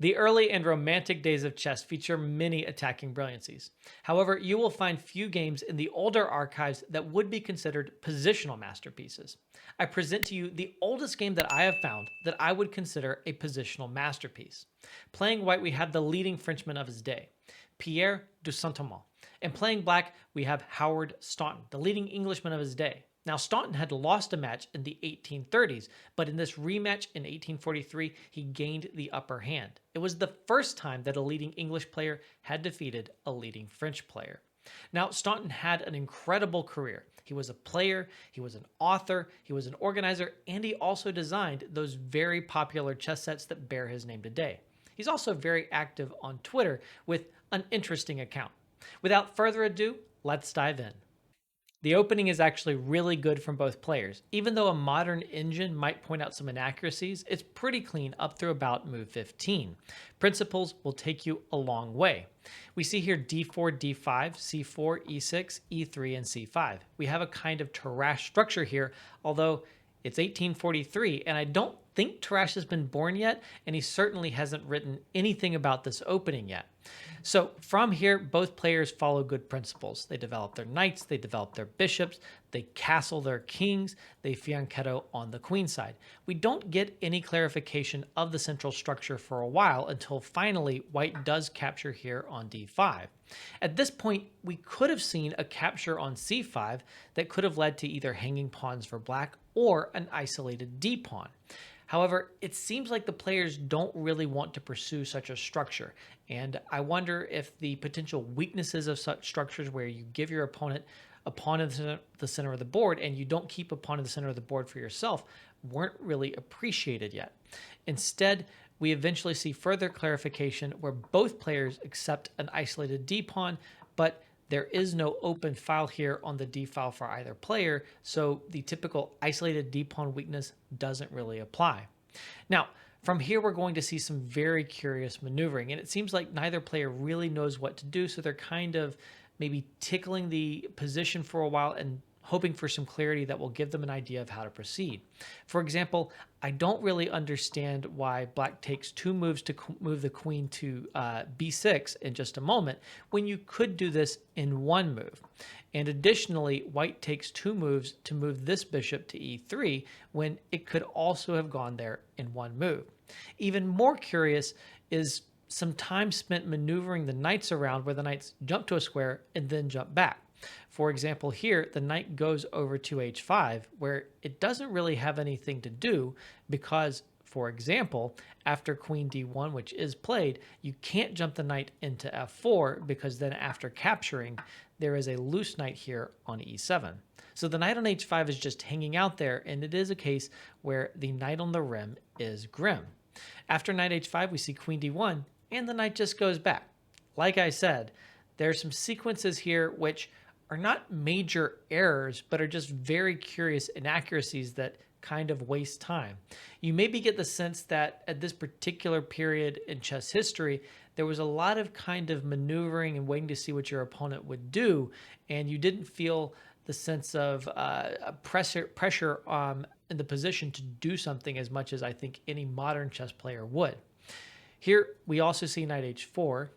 The early and romantic days of chess feature many attacking brilliancies. However, you will find few games in the older archives that would be considered positional masterpieces. I present to you the oldest game that I have found that I would consider a positional masterpiece. Playing white, we have the leading Frenchman of his day, Pierre Saint-Amant. And playing black, we have Howard Staunton, the leading Englishman of his day. Now, Staunton had lost a match in the 1830s, but in this rematch in 1843, he gained the upper hand. It was the first time that a leading English player had defeated a leading French player. Now, Staunton had an incredible career. He was a player, he was an author, he was an organizer, and he also designed those very popular chess sets that bear his name today. He's also very active on Twitter with an interesting account. Without further ado, let's dive in. The opening is actually really good from both players. Even though a modern engine might point out some inaccuracies, it's pretty clean up through about move 15. Principles will take you a long way. We see here d4, d5, c4, e6, e3, and c5. We have a kind of Tarrasch structure here, although it's 1843, and I don't think Tarrasch has been born yet, and he certainly hasn't written anything about this opening yet. So from here, both players follow good principles. They develop their knights, they develop their bishops, they castle their kings, they fianchetto on the queen side. We don't get any clarification of the central structure for a while until finally white does capture here on d5. At this point, we could have seen a capture on c5 that could have led to either hanging pawns for black or an isolated d-pawn. However, it seems like the players don't really want to pursue such a structure, and I wonder if the potential weaknesses of such structures where you give your opponent a pawn in the center of the board and you don't keep a pawn in the center of the board for yourself weren't really appreciated yet. Instead, we eventually see further clarification where both players accept an isolated d-pawn, but there is no open file here on the d file for either player, so the typical isolated d-pawn weakness doesn't really apply. Now, from here, we're going to see some very curious maneuvering, and it seems like neither player really knows what to do, so they're kind of maybe tickling the position for a while and hoping for some clarity that will give them an idea of how to proceed. For example, I don't really understand why black takes 2 moves to move the queen to b6 in just a moment when you could do this in 1 move. And additionally, white takes 2 moves to move this bishop to e3 when it could also have gone there in 1 move. Even more curious is some time spent maneuvering the knights around where the knights jump to a square and then jump back. For example, here, the knight goes over to h5, where it doesn't really have anything to do because, for example, after queen d1, which is played, you can't jump the knight into f4 because then after capturing, there is a loose knight here on e7. So the knight on h5 is just hanging out there, and it is a case where the knight on the rim is grim. After knight h5, we see queen d1, and the knight just goes back. Like I said, there are some sequences here which are not major errors, but are just very curious inaccuracies that kind of waste time. You maybe get the sense that at this particular period in chess history, there was a lot of kind of maneuvering and waiting to see what your opponent would do, and you didn't feel the sense of pressure in the position to do something as much as I think any modern chess player would. Here, we also see knight h4,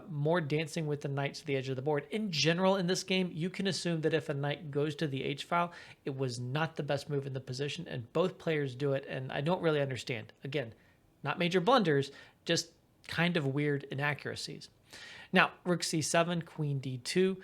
more dancing with the knight to the edge of the board. In general, in this game, you can assume that if a knight goes to the h-file, it was not the best move in the position, and both players do it, and I don't really understand. Again, not major blunders, just kind of weird inaccuracies. Now, rook c7, queen d2,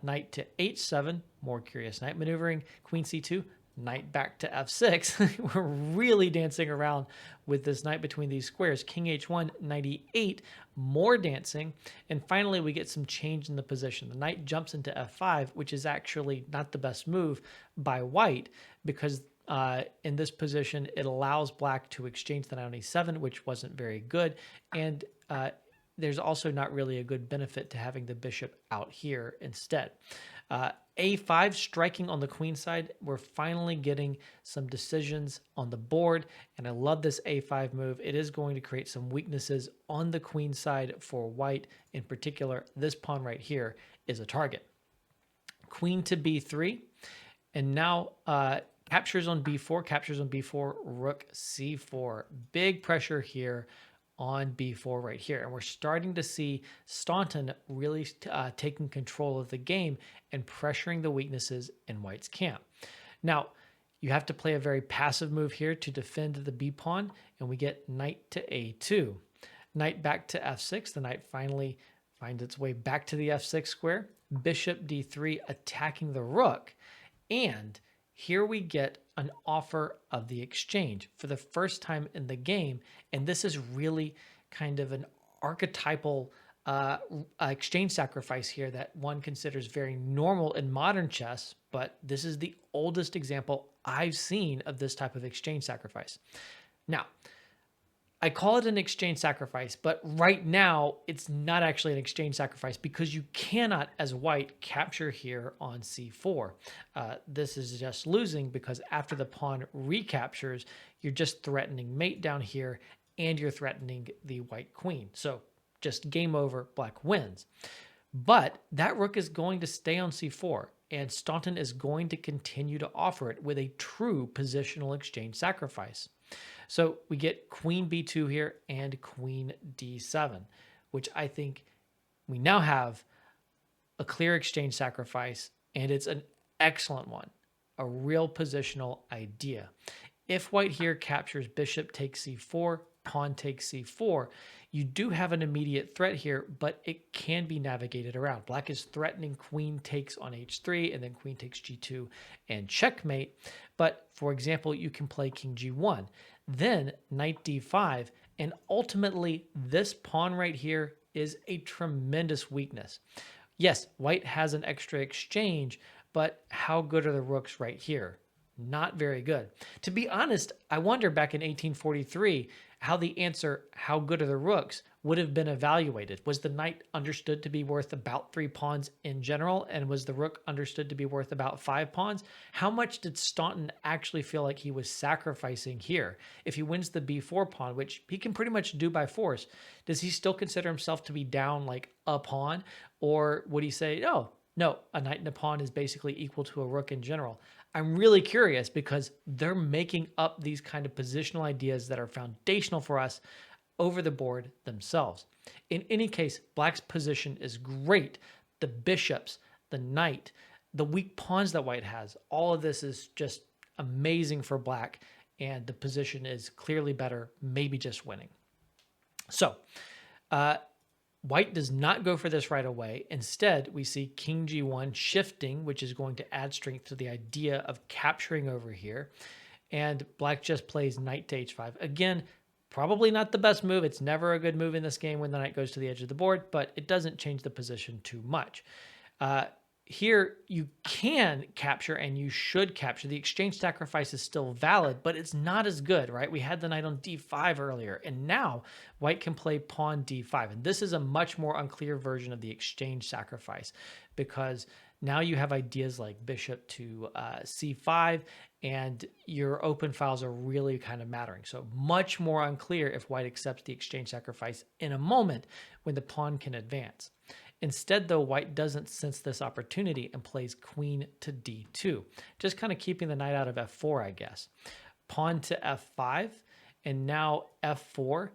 knight to h7, more curious knight maneuvering, queen c2, knight back to f6. We're really dancing around with this knight between these squares. King h1, knight e8, more dancing. And finally, we get some change in the position. The knight jumps into f5, which is actually not the best move by white because in this position, it allows black to exchange the knight on e7, which wasn't very good. And there's also not really a good benefit to having the bishop out here instead. A5 striking on the queen side, we're finally getting some decisions on the board, and I love this A5 move. It is going to create some weaknesses on the queen side for white. In particular, this pawn right here is a target. Queen to B3, and now captures on B4, rook C4. Big pressure here on b4 right here. And we're starting to see Staunton really taking control of the game and pressuring the weaknesses in White's camp. Now, you have to play a very passive move here to defend the b pawn, and we get knight to a2. Knight back to f6. The knight finally finds its way back to the f6 square. Bishop d3 attacking the rook. And here we get an offer of the exchange for the first time in the game. And this is really kind of an archetypal exchange sacrifice here that one considers very normal in modern chess, but this is the oldest example I've seen of this type of exchange sacrifice. Now, I call it an exchange sacrifice, but right now it's not actually an exchange sacrifice because you cannot, as White, capture here on c4. This is just losing because after the pawn recaptures, you're just threatening mate down here and you're threatening the White queen. So just game over, Black wins. But that rook is going to stay on c4, and Staunton is going to continue to offer it with a true positional exchange sacrifice. So we get queen b2 here and queen d7, which I think we now have a clear exchange sacrifice, and it's an excellent one, a real positional idea. If White here captures bishop takes c4, pawn takes c4, you do have an immediate threat here, but it can be navigated around. Black is threatening queen takes on h3 and then queen takes g2 and checkmate. But for example, you can play king g1, then knight d5, and ultimately this pawn right here is a tremendous weakness. Yes, White has an extra exchange, but how good are the rooks right here? Not very good. To be honest, I wonder back in 1843 how the answer, how good are the rooks, would have been evaluated. Was the knight understood to be worth about 3 pawns in general, and was the rook understood to be worth about 5 pawns? How much did Staunton actually feel like he was sacrificing here? If he wins the b4 pawn, which he can pretty much do by force, does he still consider himself to be down like a pawn? Or would he say, no, a knight and a pawn is basically equal to a rook in general? I'm really curious because they're making up these kind of positional ideas that are foundational for us over the board themselves. In any case, Black's position is great. The bishops, the knight, the weak pawns that White has, all of this is just amazing for Black, and the position is clearly better, maybe just winning. So, White does not go for this right away. Instead, we see king g1 shifting, which is going to add strength to the idea of capturing over here. And Black just plays knight to h5. Again, probably not the best move. It's never a good move in this game when the knight goes to the edge of the board, but it doesn't change the position too much. Here, you can capture and you should capture. The exchange sacrifice is still valid, but it's not as good, right? We had the knight on d5 earlier, and now White can play pawn d5. And this is a much more unclear version of the exchange sacrifice because now you have ideas like bishop to c5, and your open files are really kind of mattering. So much more unclear if White accepts the exchange sacrifice in a moment when the pawn can advance. Instead, though, White doesn't sense this opportunity and plays queen to d2, just kind of keeping the knight out of f4, I guess. Pawn to f5, and now f4.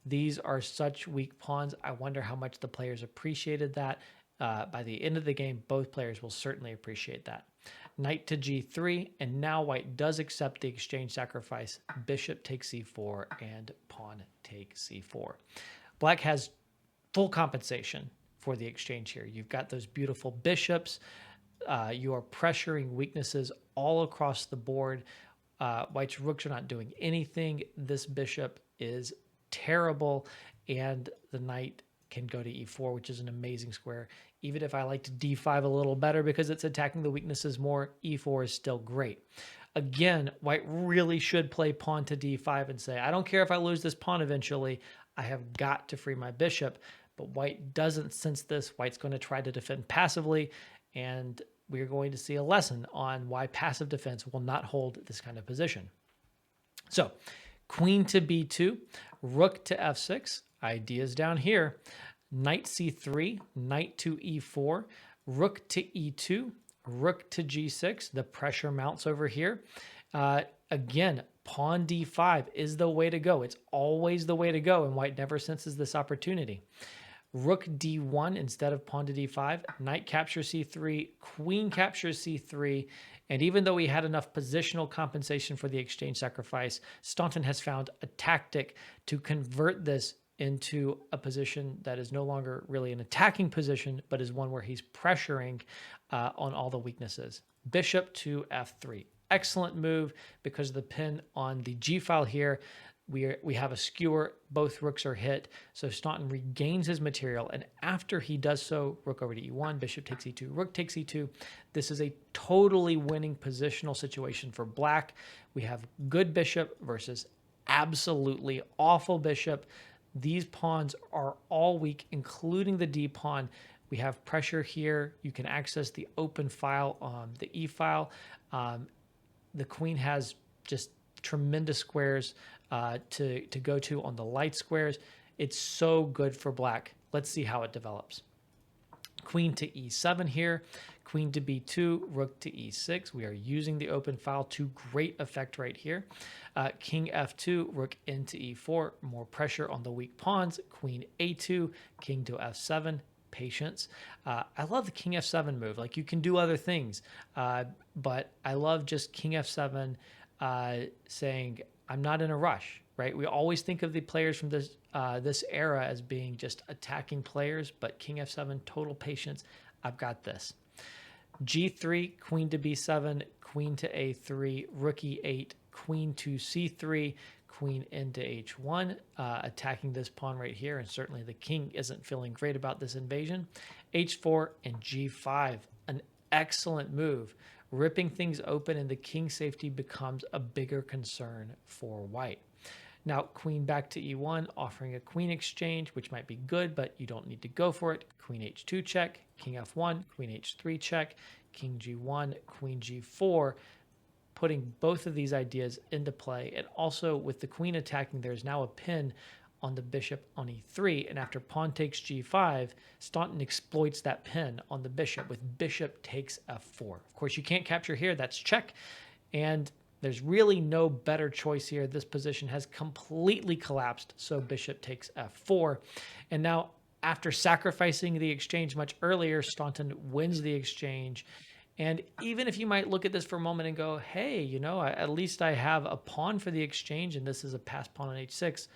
These are such weak pawns. I wonder how much the players appreciated that. By the end of the game, both players will certainly appreciate that. Knight to g3, and now White does accept the exchange sacrifice. Bishop takes c4, and pawn takes c4. Black has full compensation for the exchange here. You've got those beautiful bishops. You are pressuring weaknesses all across the board. White's rooks are not doing anything. This bishop is terrible, and the knight can go to e4, which is an amazing square. Even if I liked d5 a little better because it's attacking the weaknesses more, e4 is still great. Again, White really should play pawn to d5 and say, I don't care if I lose this pawn eventually, I have got to free my bishop. But White doesn't sense this. White's going to try to defend passively, and we're going to see a lesson on why passive defense will not hold this kind of position. So, queen to b2, rook to f6, ideas down here. Knight c3, knight to e4, rook to e2, rook to g6. The pressure mounts over here. Again, Pawn d5 is the way to go. It's always the way to go, and white never senses this opportunity. Rook d1 instead of pawn to d5, knight captures c3, queen captures c3, and even though he had enough positional compensation for the exchange sacrifice, Staunton has found a tactic to convert this into a position that is no longer really an attacking position, but is one where he's pressuring on all the weaknesses. Bishop to f3. Excellent move because of the pin on the g file here. We have a skewer, both rooks are hit, so Staunton regains his material, and after he does so, rook over to e1, bishop takes e2, rook takes e2. This is a totally winning positional situation for black. We have good bishop versus absolutely awful bishop. These pawns are all weak, including the d pawn. We have pressure here. You can access the open file on the e file. The queen has just tremendous squares to go to on the light squares. It's so good for black. Let's see how it develops. Queen to e7 here, queen to b2, rook to e6. We are using the open file to great effect right here. King f2, rook into e4, more pressure on the weak pawns. Queen a2, king to f7. Patience. I love the king f7 move. Like, you can do other things, but I love just king f7 saying, I'm not in a rush, right? We always think of the players from this era as being just attacking players, but king f7, total patience. I've got this. g3, queen to b7, queen to a3, rook e8, queen to c3, queen into h1, attacking this pawn right here, and certainly the king isn't feeling great about this invasion. h4 and g5, an excellent move. Ripping things open, and the king safety becomes a bigger concern for white. Now, queen back to e1, offering a queen exchange, which might be good, but you don't need to go for it. Queen h2 check, king f1, queen h3 check, king g1, queen g4, putting both of these ideas into play. And also with the queen attacking, there's now a pin on the bishop on e3, and after pawn takes g5, Staunton exploits that pin on the bishop with bishop takes f4. Of course, you can't capture here, that's check, and there's really no better choice here. This position has completely collapsed, so bishop takes f4. And now, after sacrificing the exchange much earlier, Staunton wins the exchange. And even if you might look at this for a moment and go, hey, you know, at least I have a pawn for the exchange, and this is a passed pawn on h6,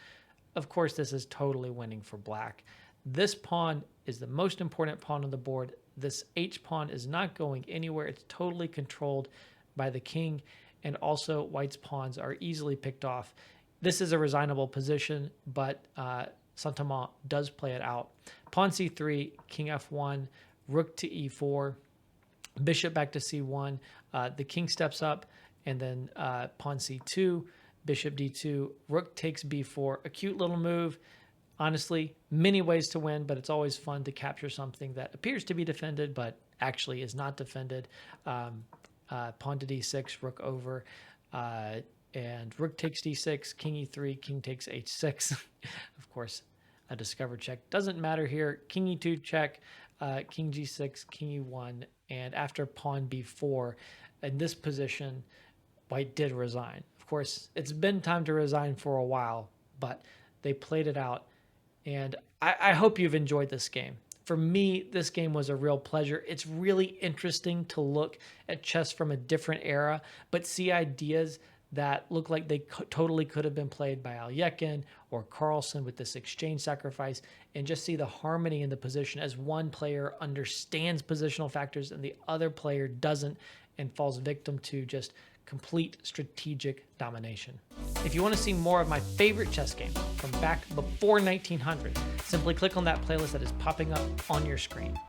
of course, this is totally winning for black. This pawn is the most important pawn on the board. This h pawn is not going anywhere. It's totally controlled by the king, and also white's pawns are easily picked off. This is a resignable position, but Saint-Amant does play it out. Pawn c3, king f1, rook to e4, bishop back to c1. The king steps up, and then pawn c2, bishop d2, rook takes b4. A cute little move. Honestly, many ways to win, but it's always fun to capture something that appears to be defended, but actually is not defended. Pawn to d6, rook over, and rook takes d6, king e3, king takes h6. Of course, a discovered check doesn't matter here. King e2 check, king g6, king e1, and after pawn b4, in this position, white did resign. Of course, it's been time to resign for a while, but they played it out, and I hope you've enjoyed this game. For me, this game was a real pleasure. It's really interesting to look at chess from a different era, but see ideas that look like they totally could have been played by Alekhine or Carlsen with this exchange sacrifice, and just see the harmony in the position as one player understands positional factors and the other player doesn't and falls victim to just complete strategic domination. If you want to see more of my favorite chess games from back before 1900, simply click on that playlist that is popping up on your screen.